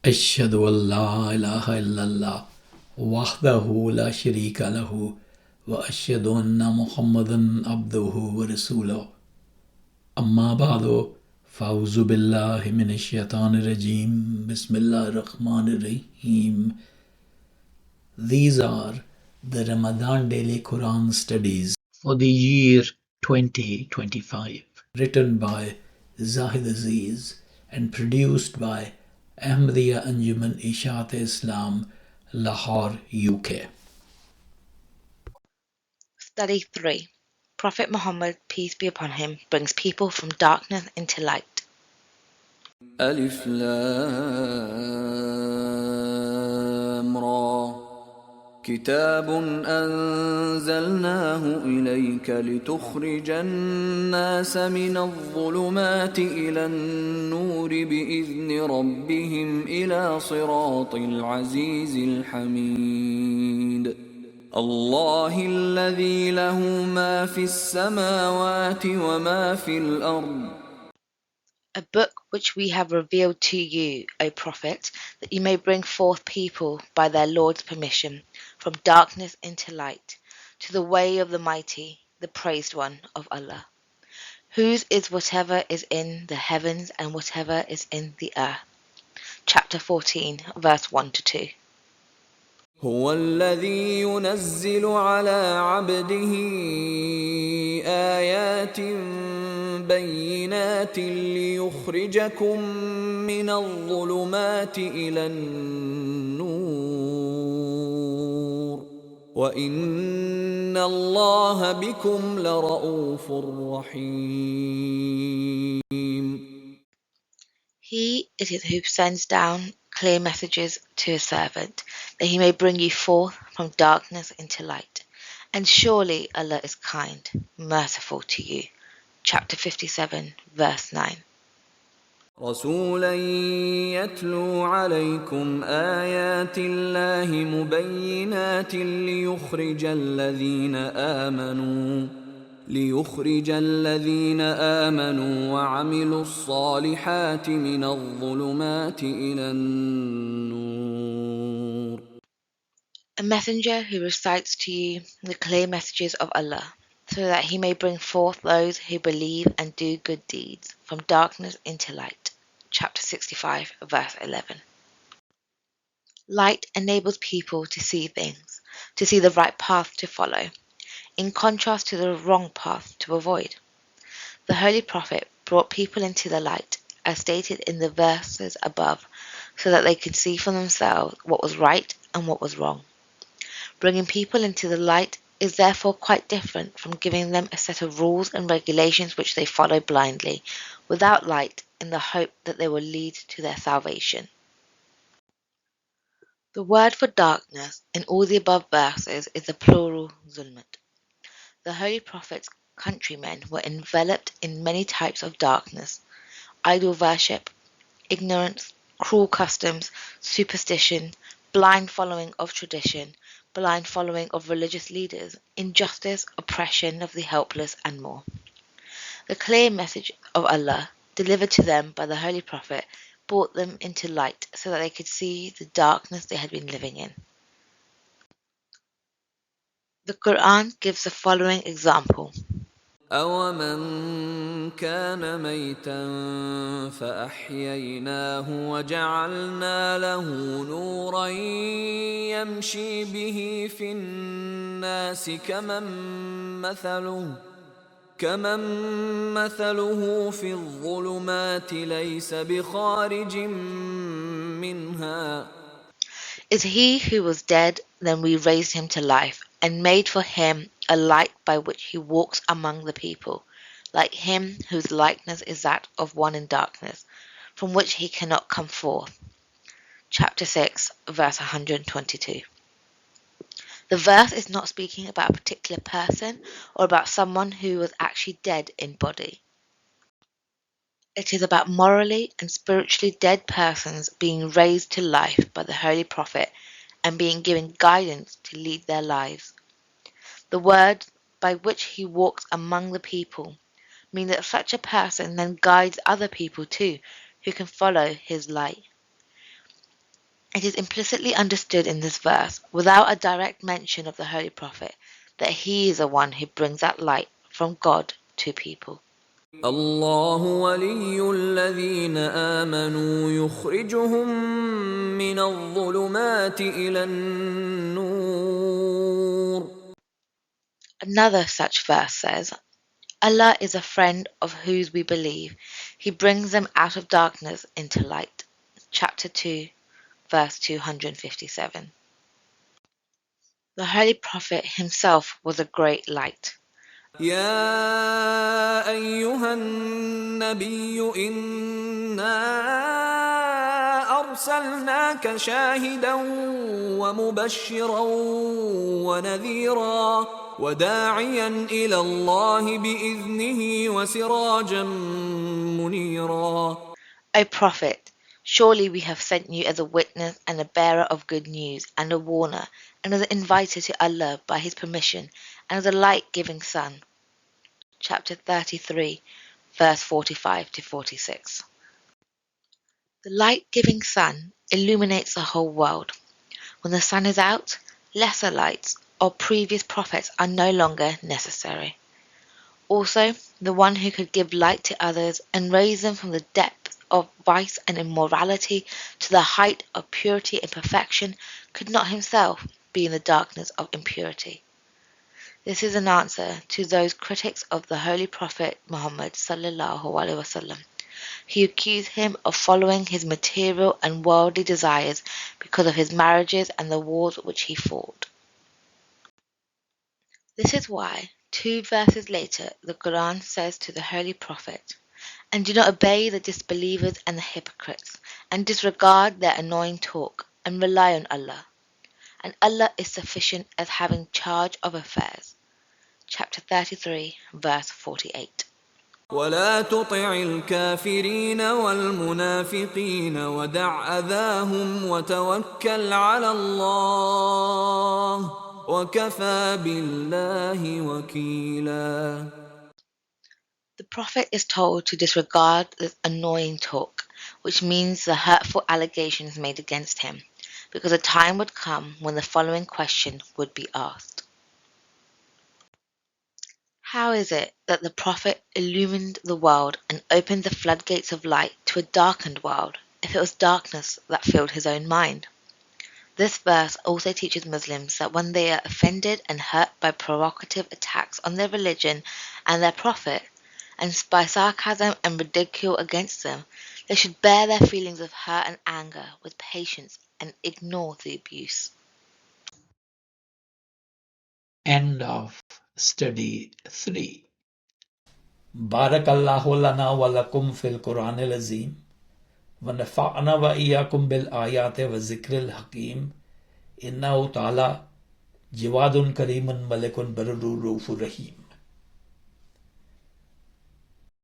أشهد أن لا إله إلا الله وحده لا شريك له وأشهد أن محمدا عبده ورسوله أما بعد فأعوذ بالله من الشيطان الرجيم بسم الله الرحمن الرحيم. These are the Ramadan Daily Quran Studies for the year 2025, written by Zahid Aziz and produced by Ahmadiyya Anjuman Ishaat Islam, Lahore, UK. Study 3. Prophet Muhammad, peace be upon him, brings people from darkness into light. ألف لام را كتاب أنزلناه إليك لتخرج الناس من الظلمات إلى النور بإذن ربهم إلى صراط العزيز الحميد الله الذي له ما في السماوات وما في الأرض. A book which we have revealed to you, O Prophet, that you may bring forth people by their Lord's permission from darkness into light, to the way of the mighty, the praised one of Allah. Whose is whatever is in the heavens and whatever is in the earth. Chapter 14, verse 1-2. هو الذي ينزل على عبده آيات بينات ليخرجكم من الظلمات إلى النور وإن الله بكم لرؤوف رحيم. He it is who sends down clear messages to his servant, that he may bring you forth from darkness into light. And surely Allah is kind, merciful to you. Chapter 57, verse 9. رسولا يتلو عليكم آيات الله مبينات ليخرج الذين آمنوا وعملوا الصالحات من الظلمات إلى النور. A messenger who recites to you the clear messages of Allah, so that he may bring forth those who believe and do good deeds from darkness into light. Chapter 65, verse 11. Light enables people to see things, to see the right path to follow, in contrast to the wrong path to avoid. The Holy Prophet brought people into the light, as stated in the verses above, so that they could see for themselves what was right and what was wrong. Bringing people into the light is therefore quite different from giving them a set of rules and regulations which they follow blindly, without light, in the hope that they will lead to their salvation. The word for darkness in all the above verses is the plural zulmat. The Holy Prophet's countrymen were enveloped in many types of darkness: idol worship, ignorance, cruel customs, superstition, blind following of tradition, blind following of religious leaders, injustice, oppression of the helpless, and more. The clear message of Allah, delivered to them by the Holy Prophet, brought them into light so that they could see the darkness they had been living in. The Quran gives the following example. أَوَمَنْ كَانَ مَيْتًا فَأَحْيَيْنَاهُ وَجَعَلْنَا لَهُ نُورًا يَمْشِي بِهِ فِي النَّاسِ كَمَنْ مَثَلُهُ فِي الظُّلُمَاتِ لَيْسَ بِخَارِجٍ مِنْهَا. Is he who was dead, then we raised him to life, and made for him a light by which he walks among the people, like him whose likeness is that of one in darkness, from which he cannot come forth. Chapter 6, verse 122. The verse is not speaking about a particular person or about someone who was actually dead in body. It is about morally and spiritually dead persons being raised to life by the Holy Prophet and being given guidance to lead their lives. The word by which he walks among the people mean that such a person then guides other people too, who can follow his light. It is implicitly understood in this verse, without a direct mention of the Holy Prophet, that he is the one who brings that light from God to people. الله ولي الذين آمنوا يخرجهم من الظلمات إلى النور. Another such verse says, Allah is a friend of whose we believe. He brings them out of darkness into light. Chapter 2, verse 257. The Holy Prophet himself was a great light. يا أيها النبي إنا أرسلناك شاهدا ومبشرا ونذيرا وداعيا إلى الله بإذنه وسراجا منيرا. O Prophet, surely we have sent you as a witness and a bearer of good news and a warner and as an inviter to Allah by His permission and as a light-giving sun. Chapter 33, verse 45 to 46. The light-giving sun illuminates the whole world. When the sun is out, lesser lights or previous prophets are no longer necessary. Also, the one who could give light to others and raise them from the depth of vice and immorality to the height of purity and perfection could not himself be in the darkness of impurity. This is an answer to those critics of the Holy Prophet Muhammad ﷺ, who accuse him of following his material and worldly desires because of his marriages and the wars which he fought. This is why, 2 verses later, the Quran says to the Holy Prophet, "And do not obey the disbelievers and the hypocrites, and disregard their annoying talk, and rely on Allah. And Allah is sufficient as having charge of affairs." Chapter 33, verse 48. ولا تطع الكافرين والمنافقين ودع أذاهم وتوكل على الله وكفى بالله وكيلا. The Prophet is told to disregard this annoying talk, which means the hurtful allegations made against him, because a time would come when the following question would be asked. How is it that the Prophet illumined the world and opened the floodgates of light to a darkened world if it was darkness that filled his own mind? This verse also teaches Muslims that when they are offended and hurt by provocative attacks on their religion and their Prophet, and by sarcasm and ridicule against them, they should bear their feelings of hurt and anger with patience and ignore the abuse. End of Study 3. Barakallahu lana wa lakum fil Quran al-Azim wa nafa'ana wa iyyakum bil ayati wa zikril hakim innahu ta'ala jawadun karimun malikun barurur rahim.